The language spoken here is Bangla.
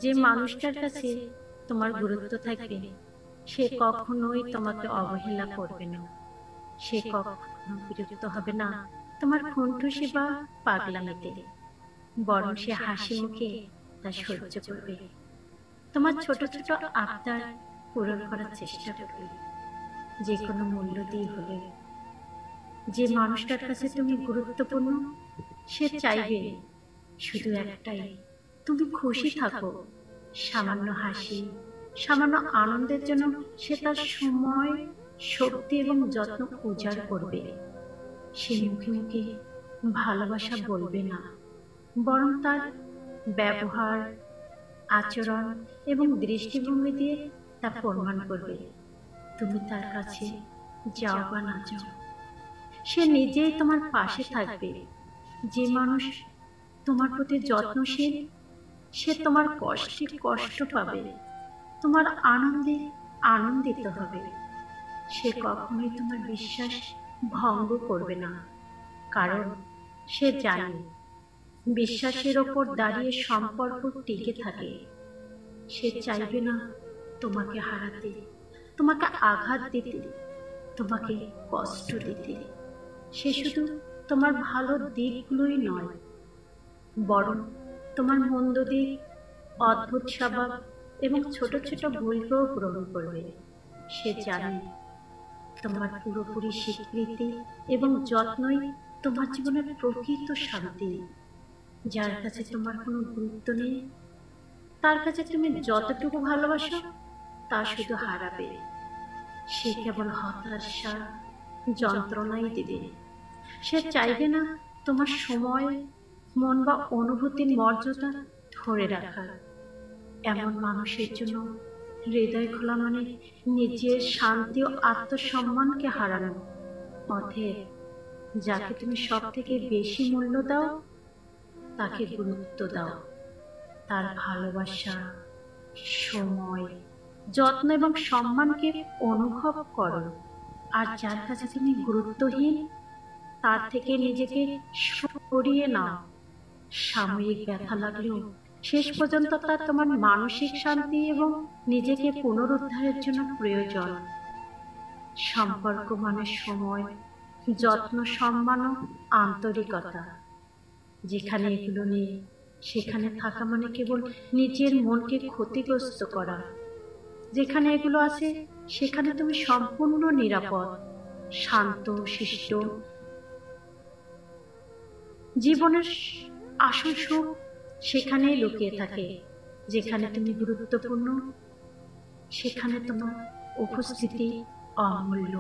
যে মানুষটার কাছে তোমার গুরুত্ব থাকবে সে কখনোই তোমাকে অবহেলা করবে না। সে কখনো বিরক্ত হবে না তোমার খুনটুসি বা পাগলামিতে, বরং সে হাসি মুখে তা সহ্য করবে। তোমার ছোট ছোট আবদার পূরণ করার চেষ্টা করবে, যে কোনো মূল্য দিয়ে হলে। যে মানুষটার কাছে তুমি গুরুত্বপূর্ণ সে চাইবে শুধু একটাই, তুমি খুশি থাকো। সামান্য হাসি, সামান্য আনন্দের জন্য সে তার সময়, শক্তি এবং যত্ন উজাড় করবে। সে মুখে মুখে ভালোবাসা বলবে না, বরং তার ব্যবহার, আচরণ এবং দৃষ্টিভঙ্গি দিয়ে তা প্রমাণ করবে তুমি তার কাছে যাও বা না যাও। সে নিজেই তোমার পাশে থাকবে। যে মানুষ তোমার প্রতি যত্নশীল সে তোমার কষ্টে কষ্ট পাবে, তোমার আনন্দে আনন্দিত হবে। সে কখনোই তোমার বিশ্বাস ভঙ্গ করবে না, কারণ সে জানে বিশ্বাসের ওপর দাঁড়িয়ে সম্পর্ক টিকে থাকে। সে চাইবে না তোমাকে হারাতে, তোমাকে আঘাত দিতে, তোমাকে কষ্ট দিতে। সে শুধু তোমার ভালো দিকগুলোই নয়, বরং তোমার মন্দ দিক, অদ্ভুত স্বভাব এবং ছোট ছোট ভুলকেও গ্রহণ করবে। সে জানে তোমার পুরোপুরি স্বীকৃতি এবং যত্নই তোমার জীবনের প্রকৃত শান্তি। যার কাছে তোমার কোনো গুরুত্ব নেই তার কাছে তুমি যতটুকু ভালোবাসো তা শুধু হারাবে। সে কেবল হতাশা, যন্ত্রণাই দেবে। সে চাইবে না তোমার সময়, মন বা অনুভূতির মর্যাদা ধরে রাখা। এমন মানুষের জন্য হৃদয় খোলা মানে নিজের শান্তি ও আত্মসম্মানকে হারানো। অতএব যাকে তুমি সব থেকে বেশি মূল্য দাও তাকে গুরুত্ব দাও, তার ভালোবাসা, সময়, যত্ন এবং সম্মানকে অনুভব করো। আর যার কাছে তুমি গুরুত্বহীন তার থেকে নিজেকে সরিয়ে নাও। সাময়িক ব্যথা লাগলেও শেষ পর্যন্ত তার তোমার মানসিক শান্তি এবং নিজেকে পুনরুদ্ধারের জন্য প্রয়োজন। সম্পর্ক মানে সময়, যত্ন, সম্মান ও আন্তরিকতা। যেখানে এগুলো নেই সেখানে থাকা মানে কেবল নিজের মনকে ক্ষতিগ্রস্ত করা। যেখানে এগুলো আছে সেখানে তুমি সম্পূর্ণ নিরাপদ, শান্ত, শিষ্ট। জীবনের আসল সুখ সেখানেই লুকিয়ে থাকে। যেখানে তুমি গুরুত্বপূর্ণ সেখানে তোমার উপস্থিতি অমূল্য।